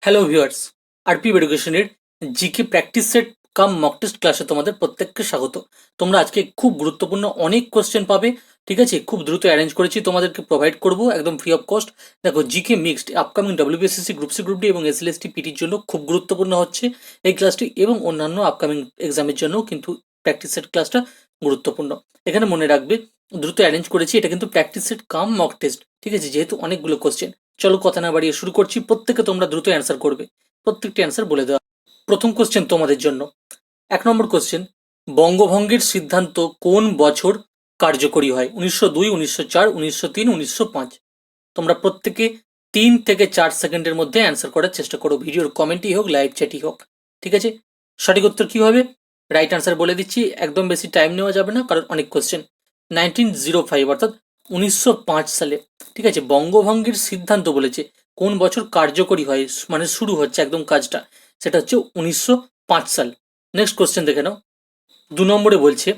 Hello viewers, RP এডুকেশনের GK practice set কাম mock test ক্লাসে তোমাদের প্রত্যেককে স্বাগত। তোমরা আজকে খুব গুরুত্বপূর্ণ অনেক কোশ্চেন পাবে। ঠিক আছে, খুব দ্রুত অ্যারেঞ্জ করেছি, তোমাদেরকে প্রোভাইড করব একদম ফ্রি অফ কস্ট। দেখো, GK mixed upcoming WBSSC group C, group D এবং এসএলএসটি পিটির জন্য খুব গুরুত্বপূর্ণ হচ্ছে এই ক্লাসটি, এবং অন্যান্য আপকামিং এক্সামের জন্য কিন্তু প্র্যাকটিস সেট ক্লাসটা গুরুত্বপূর্ণ। এখানে মনে রাখবে, দ্রুত অ্যারেঞ্জ করেছি, এটা কিন্তু প্র্যাকটিস সেট কাম মক টেস্ট। ঠিক আছে, যেহেতু অনেকগুলো কোশ্চেন, চলো কথা না বাড়িয়ে শুরু করছি। প্রত্যেকে তোমরা দ্রুত অ্যান্সার করবে, প্রত্যেকটি অ্যান্সার বলে দেওয়া। প্রথম কোশ্চেন তোমাদের জন্য, 1 নম্বর কোশ্চেন, বঙ্গভঙ্গের সিদ্ধান্ত কোন বছর কার্যকরী হয়? 1902, 1904, 1903, 1905। তোমরা প্রত্যেকে 3 থেকে 4 সেকেন্ডের মধ্যে অ্যান্সার করার চেষ্টা করো, ভিডিওর কমেন্টই হোক, লাইভ চ্যাটই হোক। ঠিক আছে, সঠিক উত্তর কি হবে? রাইট আনসার বলে দিচ্ছি, একদম বেশি টাইম নেওয়া যাবে না, কারণ অনেক কোশ্চেন। 1905 অর্থাৎ 1905 সালে। ঠিক আছে, বঙ্গভঙ্গের সিদ্ধান্ত বলেছে কোন বছর কার্যকরী হয়, মানে শুরু হচ্ছে একদম কাজটা, সেটা হচ্ছে 1905 সাল। নেক্সট কোশ্চেন দেখে নাও। 2 নম্বরে বলছে,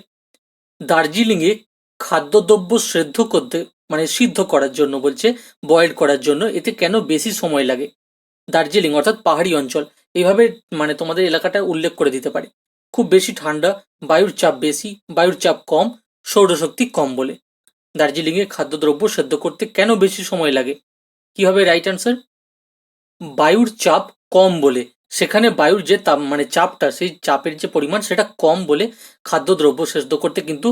দার্জিলিংয়ে খাদ্যদ্রব্য সেদ্ধ করতে, মানে সিদ্ধ করার জন্য বলছে, বয়েল করার জন্য এতে কেন বেশি সময় লাগে? দার্জিলিং অর্থাৎ পাহাড়ি অঞ্চল, এইভাবে মানে তোমাদের এলাকাটা উল্লেখ করে দিতে পারে। খুব বেশি ঠান্ডা, বায়ুর চাপ বেশি, বায়ুর চাপ কম, সৌরশক্তি কম বলে দার্জিলিংয়ে খাদ্যদ্রব্য সেদ্ধ করতে কেন বেশি সময় লাগে? কি হবে রাইট আনসার? বায়ুর চাপ কম বলে। সেখানে বায়ুর যে তাপ, মানে চাপটা, সেই চাপের যে পরিমাণ সেটা কম বলে খাদ্যদ্রব্য সেদ্ধ করতে কিন্তু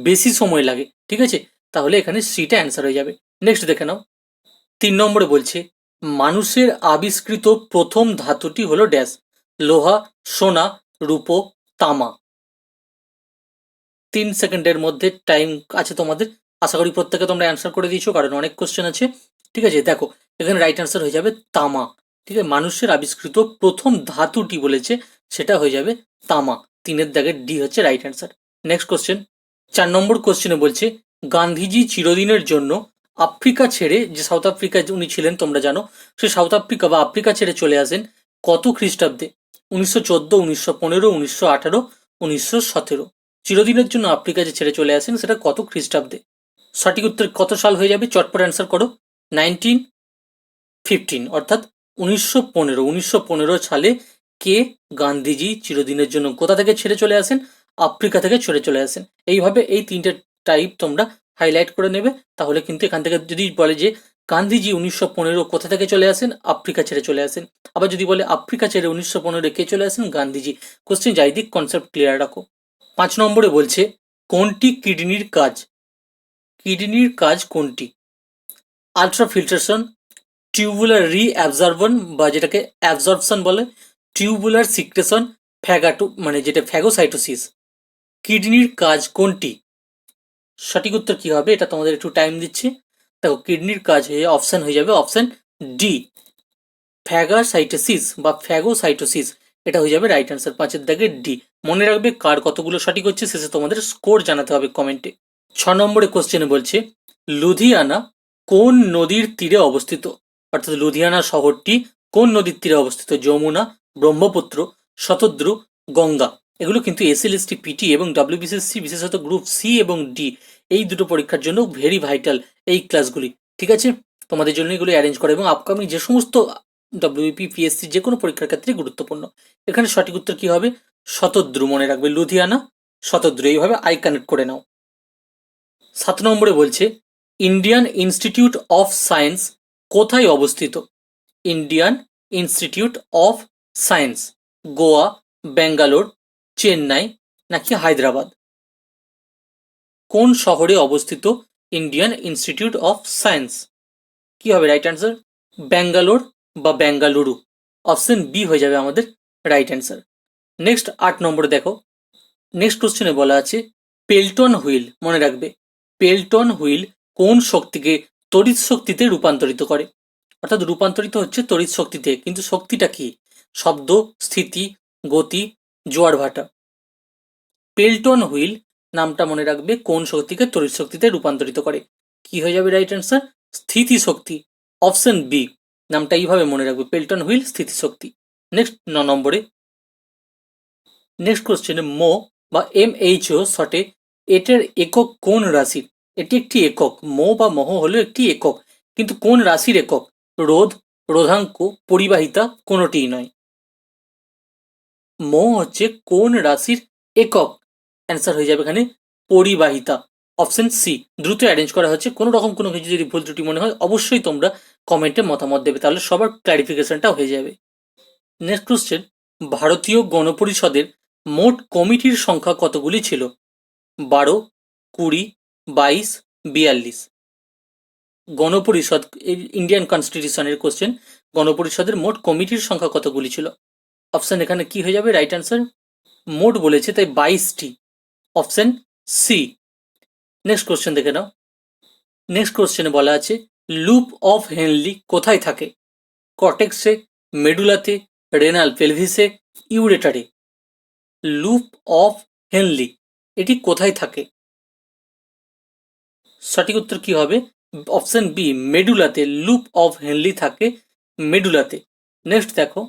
বেশি সময় লাগে। ঠিক আছে, তাহলে এখানে সিটা অ্যান্সার হয়ে যাবে। নেক্সট দেখে নাও। 3 নম্বরে বলছে, মানুষের আবিষ্কৃত প্রথম ধাতুটি হলো ড্যাশ? লোহা, সোনা, রূপো, তামা। 3 সেকেন্ডের মধ্যে টাইম আছে তোমাদের। আশা করি প্রত্যেকে তোমরা অ্যান্সার করে দিয়েছো, কারণ অনেক কোশ্চেন আছে। ঠিক আছে, দেখো এখানে রাইট আনসার হয়ে যাবে তামা। ঠিক আছে, মানুষের আবিষ্কৃত প্রথম ধাতুটি বলেছে, সেটা হয়ে যাবে তামা। 3-এর দাগের ডি হচ্ছে রাইট আনসার। নেক্সট কোশ্চেন, 4 নম্বর কোশ্চেনে বলছে, গান্ধীজি চিরদিনের জন্য আফ্রিকা ছেড়ে, যে সাউথ আফ্রিকা উনি ছিলেন তোমরা জানো, সে সাউথ আফ্রিকা বা আফ্রিকা ছেড়ে চলে আসেন কত খ্রিস্টাব্দে? 1914, 1915, 1918, 1917। চিরদিনের জন্য আফ্রিকা যে ছেড়ে চলে আসেন সেটা কত খ্রিস্টাব্দে? সঠিক উত্তর কত সাল হয়ে যাবে? চটপট অ্যান্সার করো। 1915 অর্থাৎ 1915। 1915 সালে কে গান্ধীজি চিরদিনের জন্য কোথা থেকে ছেড়ে চলে আসেন? আফ্রিকা থেকে ছেড়ে চলে আসেন। এইভাবে এই 3টে টাইপ তোমরা হাইলাইট করে নেবে, তাহলে কিন্তু এখান থেকে যদি বলে যে গান্ধীজি 1915 কোথা থেকে চলে আসেন? আফ্রিকা ছেড়ে চলে আসেন। আবার যদি বলে আফ্রিকা ছেড়ে 1915 কে চলে আসেন? গান্ধীজি। কোশ্চেন যাই দিক, কনসেপ্ট ক্লিয়ার রাখো। 5 নম্বরে বলছে, কোনটি কিডনির কাজ? কিডনির কাজ কোনটি? আলট্রাফিল্ট্রেশন, টিউবুলার রিঅ্যাবজর্বন বা যেটাকে অ্যাবজর্পশন বলে, টিউবুলার সিক্রেশন, ফ্যাগাটো মানে যেটা ফ্যাগোসাইটোসিস। কিডনির কাজ কোনটি? সঠিক উত্তর কি হবে? এটা তোমাদের একটু টাইম দিচ্ছি। দেখো, কিডনির কাজ হয়ে অপশন হয়ে যাবে অপশন ডি, ফ্যাগাসাইটোসিস বা ফ্যাগোসাইটোসিস। এটা হয়ে যাবে রাইট আনসার, 5-এর দাগে ডি। মনে রাখবে কার কতগুলো সঠিক হচ্ছে, শেষে তোমাদের স্কোর জানাতে হবে কমেন্টে। 6 নম্বরে কোশ্চেনে বলছে, লুধিয়ানা কোন নদীর তীরে অবস্থিত? অর্থাৎ লুধিয়ানা শহরটি কোন নদীর তীরে অবস্থিত? যমুনা, ব্রহ্মপুত্র, শতদ্রু, গঙ্গা। এগুলো কিন্তু এসএলএসটি পিটি এবং ডব্লিউবিসিএসসি, বিশেষত গ্রুপ সি এবং ডি, এই দুটো পরীক্ষার জন্য ভেরি ভাইটাল এই ক্লাসগুলি। ঠিক আছে, তোমাদের জন্য এগুলো অ্যারেঞ্জ করা এবং আপকামিং যে সমস্ত ডব্লিউপি, পিএসসি যে কোনো পরীক্ষার ক্ষেত্রে গুরুত্বপূর্ণ। এখানে সঠিক উত্তর কি হবে? শতদ্রু। মনে রাখবে, লুধিয়ানা, শতদ্রু, এইভাবে আই কানেক্ট করে নাও। 7 নম্বরে বলছে, ইন্ডিয়ান ইনস্টিটিউট অফ সায়েন্স কোথায় অবস্থিত? Indian institute of science Goa, Bangalore, Chennai নাকি হায়দ্রাবাদ? কোন শহরে অবস্থিত ইন্ডিয়ান ইনস্টিটিউট অফ সায়েন্স? কি হবে রাইট অ্যান্সার? ব্যাঙ্গালোর বা বেঙ্গালুরু। অপশন বি হয়ে যাবে আমাদের রাইট অ্যান্সার। নেক্সট 8 নম্বরে দেখো, নেক্সট কোশ্চেনে বলা আছে, পেল্টন হুইল। মনে রাখবে, পেল্টন হুইল কোন শক্তিকে তড়িৎ শক্তিতে রূপান্তরিত করে? অর্থাৎ রূপান্তরিত হচ্ছে তড়িৎ শক্তিতে, কিন্তু শক্তিটা কি? শব্দ, স্থিতি, গতি, জোয়ার ভাটা। পেল্টন হুইল নামটা মনে রাখবে কোন শক্তিকে তড়িৎ শক্তিতে রূপান্তরিত করে? কি হয়ে যাবে রাইট অ্যান্সার? স্থিতি শক্তি। Option B. নামটা এইভাবে মনে রাখবে, পেল্টন হুইল, স্থিতি শক্তি। নেক্সট 9 নম্বরে, নেক্সট কোশ্চেনে মো বা MHO শর্টে, এটার একক কোন রাশির? এটি একটি একক, মো বা মহ হলো একটি একক, কিন্তু কোন রাশির একক? রোধ, রোধাঙ্ক, পরিবাহিতা কোনোটিই নয়। মৌ হচ্ছে কোন রাশির একক? অ্যান্সার হয়ে যাবে এখানে পরিবাহিতা, অপশন সি। দ্রুত অ্যারেঞ্জ করা হচ্ছে, কোনো রকম কোনো কিছু যদি ভুল ত্রুটি মনে হয় অবশ্যই তোমরা কমেন্টে মতামত দেবে, তাহলে সবার ক্ল্যারিফিকেশনটা হয়ে যাবে। নেক্সট কোশ্চেন, ভারতীয় গণপরিষদের মোট কমিটির সংখ্যা কতগুলি ছিল? 12, 20, 22, 42। গণপরিষদ, ইন্ডিয়ান কনস্টিটিউশনের কোশ্চেন, গণপরিষদের মোট কমিটির সংখ্যা কতগুলি ছিল? অপশন এখানে কি হয়ে যাবে রাইট অ্যান্সার? মোট বলেছে তাই 22টি, অপশন সি। নেক্সট কোশ্চেন দেখে নাও। নেক্সট কোশ্চেনে বলা আছে লুপ অফ হেনলি কোথায় থাকে? কর্টেক্সে, মেডুলাতে, রেনাল পেলভিসে, ইউরেটারে। লুপ অফ হেনলি এটি কোথায় থাকে? সঠিক উত্তর কি হবে? অপশন বি, মেডুলাতে। লুপ অফ হেনলি থাকে মেডুলাতে। নেক্সট দেখো,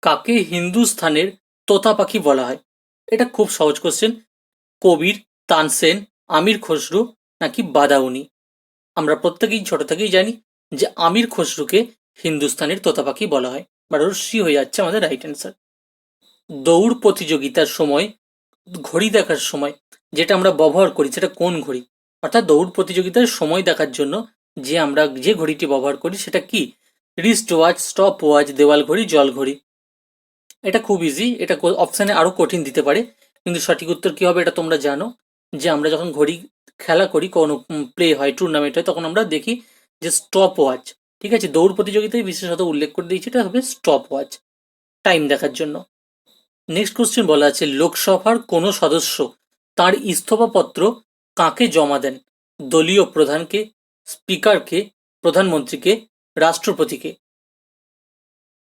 কাকে হিন্দুস্থানের তোতা পাখি বলা হয়? এটা খুব সহজ কোশ্চেন। কবির, তানসেন, আমির খসরু নাকি বাদাউনি? আমরা প্রত্যেকেই ছোট থেকেই জানি যে আমির খসরুকে হিন্দুস্তানের তোতা পাখি বলা হয়, বা রশ্মি হয়ে যাচ্ছে আমাদের রাইট অ্যান্সার। দৌড় প্রতিযোগিতার সময়, ঘড়ি দেখার সময় যেটা আমরা ব্যবহার করি সেটা কোন ঘড়ি? অর্থাৎ দৌড় প্রতিযোগিতার সময় দেখার জন্য আমরা যে ঘড়িটি ব্যবহার করি সেটা কি? রিস্ট ওয়াচ, স্টপ ওয়াচ, দেওয়াল ঘড়ি, জল ঘড়ি। এটা খুব ইজি, এটা অপশানে আরো কঠিন দিতে পারে, কিন্তু সঠিক উত্তর কি হবে এটা তোমরা জানো, যে আমরা যখন ঘড়ি খেলা করি, কোনো প্লে হয়, টুর্নামেন্ট হয়, তখন আমরা দেখি যে স্টপ ওয়াচ। ঠিক আছে, দৌড় প্রতিযোগিতায় বিশেষত উল্লেখ করে দিয়েছি, এটা হবে স্টপ ওয়াচ, টাইম দেখার জন্য। নেক্সট কোশ্চেন বলা আছে লোকসভার কোন সদস্য তার ইস্তফাপত্র কাকে জমা দেন? দলীয় প্রধানকে, স্পিকারকে, প্রধানমন্ত্রীকে, রাষ্ট্রপতিকে।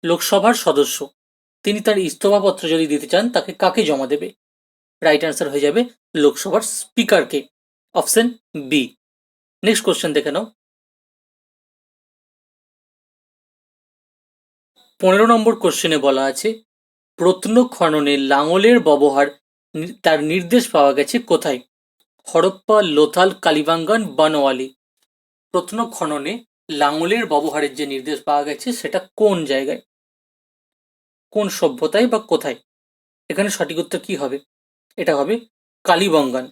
লোকসভার সদস্য তিনি তার ইস্তফাপত্র যদি দিতে চান তাকে কাকে জমা দেবে? রাইট অ্যান্সার হয়ে যাবে লোকসভার স্পিকারকে, অপশন বি। নেক্সট কোশ্চেন দেখে নাও। 15 নম্বর কোশ্চেনে বলা আছে প্রত্নখননে লাঙলের ব্যবহার তার নির্দেশ পাওয়া গেছে কোথায়? হরপ্পা, লোথাল, কালিবাঙ্গান, বানোয়ালি। প্রত্নখননে লাঙলের ব্যবহারের যে নির্দেশ পাওয়া গেছে সেটা কোন জায়গায়, কোন সভ্যতায় বা কোথায়? এখানে সঠিক উত্তর কি হবে? এটা হবে কালিবঙ্গান।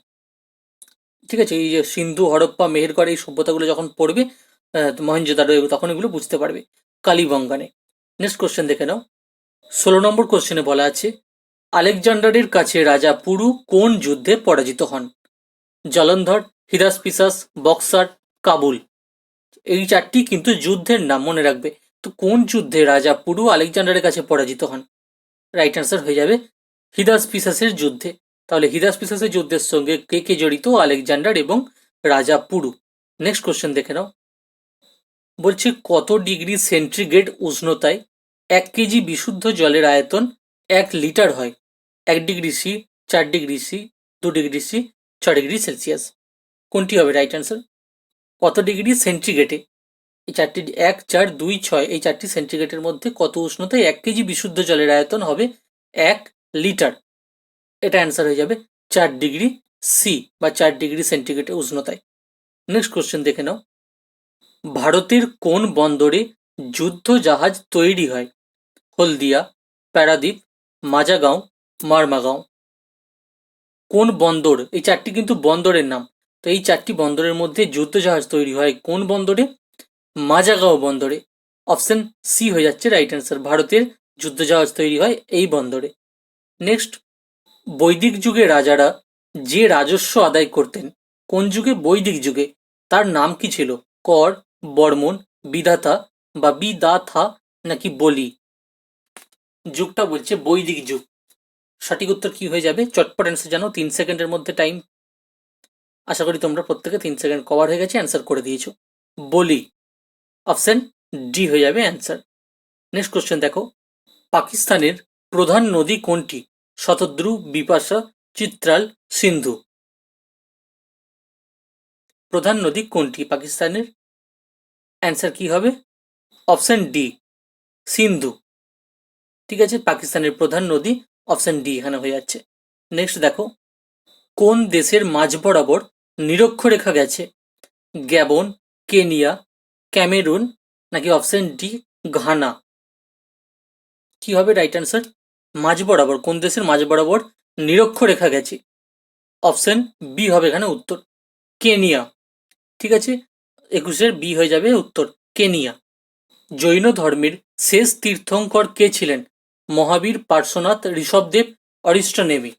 ঠিক আছে, এই যে সিন্ধু, হরপ্পা, মেহেরগড় এই সভ্যতাগুলো যখন পড়বে, মহেঞ্জোদারো, তখন এগুলো বুঝতে পারবে, কালিবঙ্গানে। নেক্সট কোশ্চেন দেখে নাও। 16 নম্বর কোশ্চেনে বলা আছে আলেকজান্ডারের কাছে রাজা পুরু কোন যুদ্ধে পরাজিত হন? জলন্ধর, হিদাসপিসাস, বক্সার, কাবুল। এই চারটি কিন্তু যুদ্ধের নাম, মনে রাখবে। তো কোন যুদ্ধে রাজা পুরু আলেকজান্ডারের কাছে পরাজিত হন? রাইট অ্যান্সার হয়ে যাবে হিদাসপিসাসের যুদ্ধে। তাহলে হিদাসপিসাসের যুদ্ধের সঙ্গে কে কে জড়িত? আলেকজান্ডার এবং রাজা পুরু। নেক্সট কোশ্চেন দেখে নাও। বলছে কত ডিগ্রি সেন্টিগ্রেড উষ্ণতায় 1 কেজি বিশুদ্ধ জলের আয়তন 1 লিটার হয়? 1 degree C, 4 degree C, 2 degree C, 6 degree Celsius. কোনটি হবে রাইট অ্যান্সার? কত ডিগ্রি সেন্টিগ্রেডে এই চারটি, 1, 4, 2, 6, এই চারটি সেন্টিগ্রেডের মধ্যে কত উষ্ণতায় 1 কেজি বিশুদ্ধ জলের আয়তন হবে 1 লিটার? এটা অ্যান্সার হয়ে যাবে 4 ডিগ্রি সি, বা 4 ডিগ্রি সেন্টিগ্রেড উষ্ণতায়। নেক্সট কোশ্চেন দেখে নাও। ভারতের কোন বন্দরে যুদ্ধ জাহাজ তৈরি হয়? হলদিয়া, প্যারাদ্বীপ, মাজাগাঁও, মারমাগাঁও। কোন বন্দর? এই চারটি কিন্তু বন্দরের নাম। তো এই চারটি বন্দরের মধ্যে যুদ্ধ জাহাজ তৈরি হয় কোন বন্দরে? মাজাগাঁও বন্দরে। অপশন সি হয়ে যাচ্ছে রাইট অ্যান্সার, ভারতের যুদ্ধ জাহাজ তৈরি হয় এই বন্দরে। নেক্সট, বৈদিক যুগে রাজারা যে রাজস্ব আদায় করতেন, কোন যুগে? বৈদিক যুগে। তার নাম কি ছিল? কর, বর্মন, বিধাতা বা বিদাথা নাকি বলি? যুগটা বলছে বৈদিক যুগ। সঠিক উত্তর কি হয়ে যাবে? চটপট অ্যান্সার জানো, 3 সেকেন্ডের মধ্যে টাইম। আশা করি তোমরা প্রত্যেকে 3 সেকেন্ড কভার হয়ে গেছে, অ্যান্সার করে দিয়েছো। বলি, অপশন ডি হয়ে যাবে অ্যান্সার। নেক্সট কোশ্চেন দেখো, পাকিস্তানের প্রধান নদী কোনটি? শতদ্রু, বিপাশা, চিত্রাল, সিন্ধু। প্রধান নদী কোনটি পাকিস্তানের? অ্যান্সার কি হবে? অপশন ডি, সিন্ধু। ঠিক আছে, পাকিস্তানের প্রধান নদী অপশন ডি এখানে হয়ে যাচ্ছে। নেক্সট দেখো, কোন দেশের মাঝ বরাবর নিরক্ষরেখা গেছে? গ্যাবন, কেনিয়া, ক্যামেরুন নাকি অপশন ডি ঘানা। কি হবে রাইট অ্যান্সার? মাঝ বরাবর, কোন দেশের মাঝ বরাবর নিরক্ষরেখা গেছে? অপশন বি হবে এখানে উত্তর, কেনিয়া। ঠিক আছে, 21-এর বি হয়ে যাবে উত্তর, কেনিয়া। জৈন ধর্মের শেষ তীর্থঙ্কর কে ছিলেন? মহাবীর, পার্শ্বনাথ, ঋষভদেব, অরিষ্টনেমি।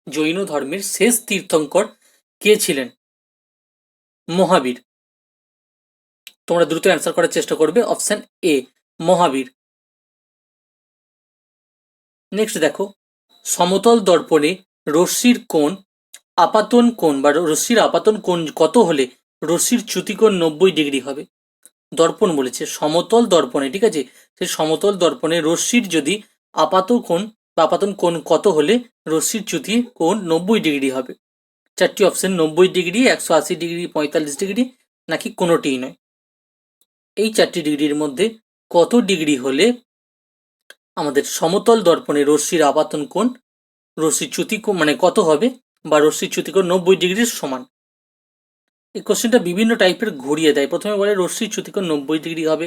জৈন ধর্মের শেষ তীর্থঙ্কর কে ছিলেন? মহাবীর। তোমরা দ্রুত অ্যান্সার করার চেষ্টা করবে, অপশন এ মহাবীর। নেক্সট দেখো, সমতল দর্পণে রশ্মির কোণ আপাতন কোণ বা রশ্মির আপাতন কোণ কত হলে রশ্মির চ্যুতিকোণ 90 ডিগ্রি হবে? দর্পণ বলেছে, সমতল দর্পণে, ঠিক আছে, সেই সমতল দর্পণে রশ্মির যদি আপাত কোণ বা আপাতন কোণ কত হলে রশ্মির চ্যুতি কোণ 90 ডিগ্রি হবে? চারটি অপশন, 90 ডিগ্রি, 180 ডিগ্রি, 45 ডিগ্রি, নাকি কোনোটিই নয়। এই চারটি ডিগ্রির মধ্যে কত ডিগ্রি হলে আমাদের সমতল দর্পণে রশ্মির আপাতন কোণ, রশ্মির চ্যুতি মানে কত হবে, বা রশ্মির চ্যুতি কোণ 90 ডিগ্রির সমান? এই কোশ্চেনটা বিভিন্ন টাইপের ঘুরিয়ে দেয়। প্রথমে বলে রশ্মির চ্যুতিকোণ 90 ডিগ্রি হবে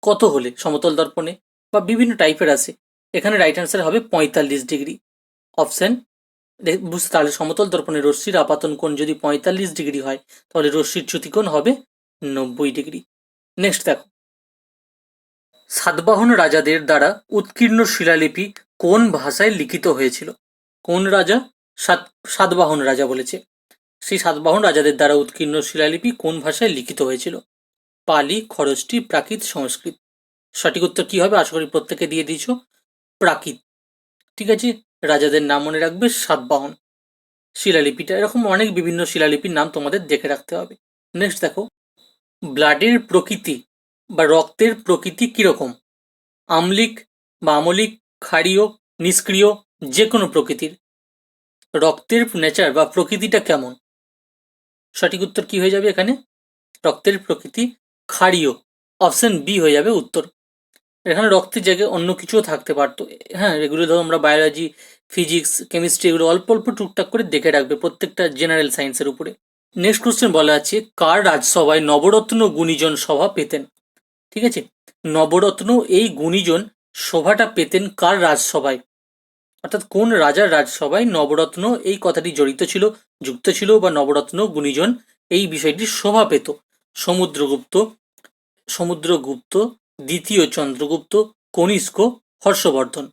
কত হলে সমতল দর্পণে, বা বিভিন্ন টাইপের আছে। এখানে রাইট অ্যান্সার হবে 45 ডিগ্রি। অপশন বুঝতে, তাহলে সমতল দর্পণে রশ্মির আপাতন কোণ যদি 45 ডিগ্রি হয়, তাহলে রশ্মির চ্যুতিকোণ হবে 90 ডিগ্রি। নেক্সট দেখো, সাতবাহন রাজাদের দ্বারা উৎকীর্ণ শিলালিপি কোন ভাষায় লিখিত হয়েছিল? কোন রাজা? সাতবাহন রাজা বলেছে। সেই সাতবাহন রাজাদের দ্বারা উৎকীর্ণ শিলালিপি কোন ভাষায় লিখিত হয়েছিল? পালি, খরষ্টি, প্রাকৃত, সংস্কৃত। সঠিক উত্তর কি হবে? আশা করি প্রত্যেকে দিয়ে দিয়েছ, প্রাকৃত। ঠিক আছে, রাজাদের নাম মনে রাখবে সাতবাহন। শিলালিপিটা এরকম অনেক বিভিন্ন শিলালিপির নাম তোমাদের দেখে রাখতে হবে। নেক্সট দেখো, ব্লাডের প্রকৃতি বা রক্তের প্রকৃতি কিরকম? আম্লিক বা আমলিক, ক্ষারীয়, নিষ্ক্রিয়, যে কোনো প্রকৃতির। রক্তের নেচার বা প্রকৃতিটা কেমন? সঠিক উত্তর কি হয়ে যাবে এখানে? রক্তের প্রকৃতি ক্ষারীয়। অপশন বি হয়ে যাবে উত্তর। এখানে রক্তের জায়গায় অন্য কিছুও থাকতে পারতো। হ্যাঁ, এগুলো ধরো আমরা বায়োলজি, ফিজিক্স, কেমিস্ট্রি এগুলো অল্প অল্প টুকটাক করে দেখে রাখবে প্রত্যেকটা জেনারেল সায়েন্সের উপরে। নেক্সট কোশ্চেন বলা আছে, কার রাজসভায় নবরত্ন গুণীজন সভা পেতেন? ঠিক আছে, নবরত্ন এই গুণীজন সভাটা পেতেন কার রাজসভায়? অর্থাৎ কোন রাজার রাজসভায় নবরত্ন এই কথাটি জড়িত ছিল, যুক্ত ছিল, বা নবরত্ন গুণীজন এই বিষয়টি শোভা পেত? সমুদ্রগুপ্ত, সমুদ্রগুপ্ত, দ্বিতীয় চন্দ্রগুপ্ত, কনিষ্ক, হর্ষবর্ধন।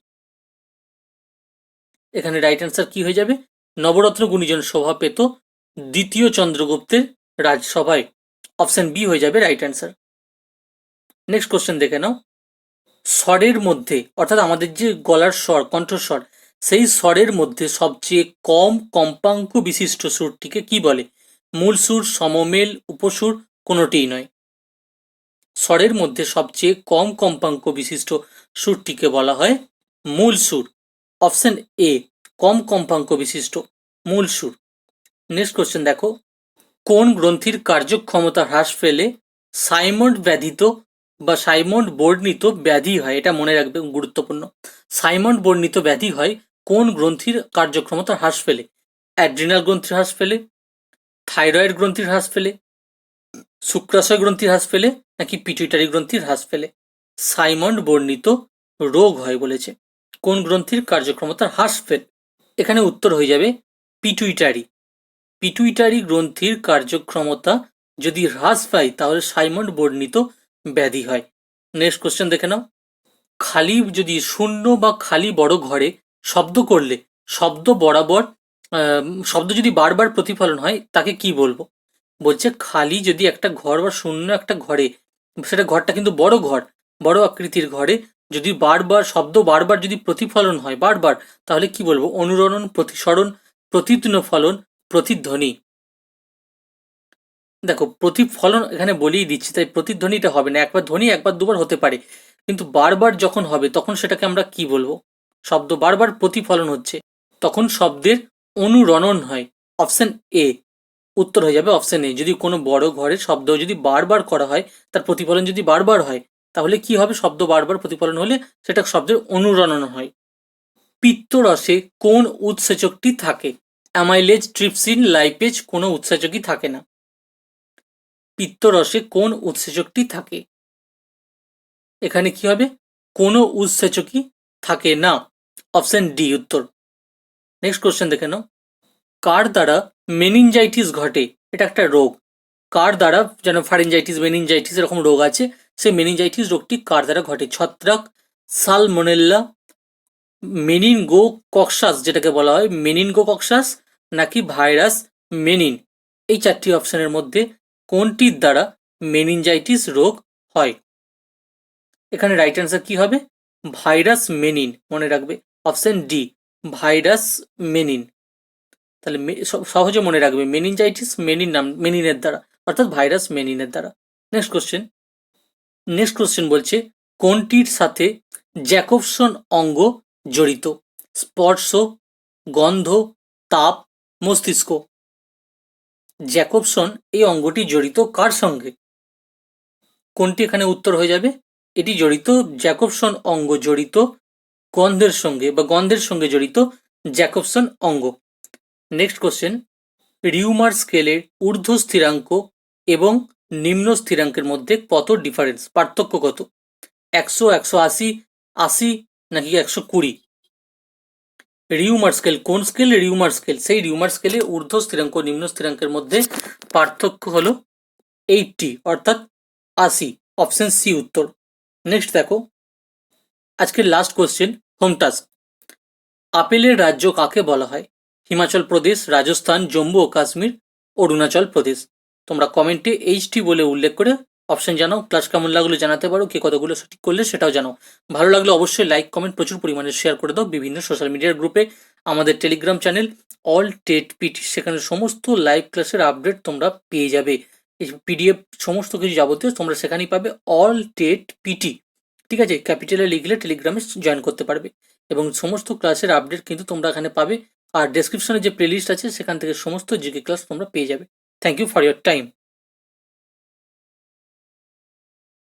এখানে রাইট অ্যান্সার কি হয়ে যাবে? নবরত্ন গুণীজন শোভা পেত দ্বিতীয় চন্দ্রগুপ্তের রাজসভায়। অপশন বি হয়ে যাবে রাইট অ্যান্সার। নেক্সট কোশ্চেন দেখে নাও, স্বরের মধ্যে, অর্থাৎ আমাদের যে গলার স্বর, কণ্ঠস্বর, সেই স্বরের মধ্যে সবচেয়ে কম কম্পাঙ্ক বিশিষ্ট সুরটিকে কি বলে? মূল সুর, সমমেল, উপসুর, কোনোটিই নয়। স্বরের মধ্যে সবচেয়ে কম কম্পাঙ্ক বিশিষ্ট সুরটিকে বলা হয় মূল সুর। অপশন এ কম কম্পাঙ্ক বিশিষ্ট মূল সুর। নেক্সট কোশ্চেন দেখো, কোন গ্রন্থির কার্যক্ষমতা হ্রাস পেলে সাইমন্ড ব্যাধিত বা সাইমন্ড বর্ণিত ব্যাধি হয়? এটা মনে রাখবে, গুরুত্বপূর্ণ। সাইমন্ড বর্ণিত ব্যাধি হয় কোন গ্রন্থির কার্যক্ষমতা হ্রাস পেলে? অ্যাড্রিনাল গ্রন্থির হ্রাস পেলে, থাইরয়েড গ্রন্থির হ্রাস পেলে, শুক্রাশয় গ্রন্থির হ্রাস পেলে, নাকি পিটুইটারি গ্রন্থির হ্রাস পেলে? সাইমন্ড বর্ণিত রোগ হয় বলেছে। কোন গ্রন্থির কার্যক্ষমতা হ্রাস পেলে? এখানে উত্তর হয়ে যাবে পিটুইটারি। পিটুইটারি গ্রন্থির কার্যক্ষমতা যদি হ্রাস পায় তাহলে সাইমন্ড বর্ণিত ব্যাধি হয়। নেক্সট কোশ্চেন দেখে নাও, খালি যদি শূন্য বা খালি বড় ঘরে শব্দ করলে শব্দ বরাবর শব্দ যদি বারবার প্রতিফলন হয় তাকে কি বলবো? বলছে খালি যদি একটা ঘর বা শূন্য একটা ঘরে, সেটা ঘরটা কিন্তু বড় ঘর, বড় আকৃতির ঘরে যদি বারবার শব্দ বারবার যদি প্রতিফলন হয় বারবার, তাহলে কি বলবো? অনুরণন, প্রতিসরণ, প্রতিধ্বন ফলন, প্রতিধ্বনি। দেখো, প্রতিফলন এখানে বলেই দিচ্ছি, তাই প্রতিধ্বনিটা হবে না। একবার ধ্বনি একবার দুবার হতে পারে, কিন্তু বারবার যখন হবে তখন সেটাকে আমরা কি বলবো? শব্দ বারবার প্রতিফলন হচ্ছে, তখন শব্দের অনুরণন হয়। অপশন এ উত্তর হয়ে যাবে অপশন এ। যদি কোনো বড় ঘরের শব্দ যদি বারবার করা হয়, তার প্রতিফলন যদি বারবার হয়, তাহলে কি হবে? শব্দ বারবার প্রতিফলন হলে সেটা শব্দের অনুরণন হয়। পিত্তরসে কোন উৎসেচকটি থাকে? অ্যামাইলেজ, ট্রিপসিন, লাইপেজ, কোনো উৎসেচকই থাকে না। পিত্তরসে কোন উৎসেচকটি থাকে? এখানে কি হবে? কোনো উৎসেচকই থাকে না। অপশন ডি উত্তর। নেক্সট কোশ্চেন দেখে নাও। কার দ্বারা মেনিনজাইটিস ঘটে? এটা একটা রোগ। কার দ্বারা, যেন ফারেঞ্জাইটিস, মেনিনজাইটিস এরকম রোগ আছে, সেই মেনিনজাইটিস রোগটি কার দ্বারা ঘটে? ছত্রাক, সালমোনেল্লা, মেনিনগোকক্সাস যেটাকে বলা হয় মেনিনগোকক্সাস, নাকি ভাইরাস মেনিন। এই চারটি অপশনের মধ্যে কোনটির দ্বারা মেনিনজাইটিস রোগ হয়? এখানে রাইট অ্যান্সার কি হবে? ভাইরাস মেনিন, মনে রাখবে। অপশন ডি, ভাইরাস মেনিন। তাহলে সহজে মনে রাখবে, মেনিনজাইটিস মেনিন নাম, মেনিনের দ্বারা, অর্থাৎ ভাইরাস মেনিনের দ্বারা। Next question. নেক্সট কোশ্চেন বলছে কোনটির সাথে জ্যাকবসন অঙ্গ জড়িত? স্পর্শ, গন্ধ, তাপ, মস্তিষ্ক। জ্যাকবসন এই অঙ্গটি জড়িত কার সঙ্গে? কোনটি এখানে উত্তর হয়ে যাবে? এটি জড়িত, জ্যাকবসন অঙ্গ জড়িত গন্ধের সঙ্গে, বা গন্ধের সঙ্গে জড়িত জ্যাকবসন অঙ্গ। Next question. রিউমার স্কেলের ঊর্ধ্ব স্থিরাঙ্ক এবং নিম্ন স্থিরাঙ্কের মধ্যে কত ডিফারেন্স, পার্থক্য কত? 100, 180, 80, নাকি 120? রিউমার স্কেল কোন স্কেল? Rumour scale. সেই রিউমার স্কেলে ঊর্ধ্ব স্থিরাঙ্ক নিম্ন স্থিরাঙ্কের মধ্যে পার্থক্য হলো 80, অর্থাৎ 80। অপশন সি উত্তর। নেক্সট দেখো, আজকের লাস্ট কোশ্চেন, হোম টাস্ক। আপেলের রাজ্য কাকে বলা হয়? হিমাচল প্রদেশ, রাজস্থান, জম্মু ও কাশ্মীর, অরুণাচল প্রদেশ। তোমরা কমেন্টে এইচটি বলে উল্লেখ করে অপশন জানাও। ক্লাস কেমন লাগলো জানাতে পারো, কে কতগুলো সঠিক করলে সেটাও জানাও। ভালো লাগলে অবশ্যই লাইক কমেন্ট প্রচুর পরিমাণে শেয়ার করে দাও বিভিন্ন সোশ্যাল মিডিয়ার গ্রুপে। আমাদের Telegram channel all TET PT, সেখানে সমস্ত লাইভ ক্লাসের আপডেট তোমরা পেয়ে যাবে। এই পিডিএফ সমস্ত কিছু যাবতীয় তোমরা সেখানেই পাবে, অল টেট পিটি। ঠিক আছে, ক্যাপিটালে লিখলে টেলিগ্রামে জয়েন করতে পারবে, এবং সমস্ত ক্লাসের আপডেট কিন্তু তোমরা এখানে পাবে। আর ডেসক্রিপশনে যে প্লেলিস্ট আছে সেখান থেকে সমস্ত জিকে ক্লাস তোমরা পেয়ে যাবে। Thank you for your time.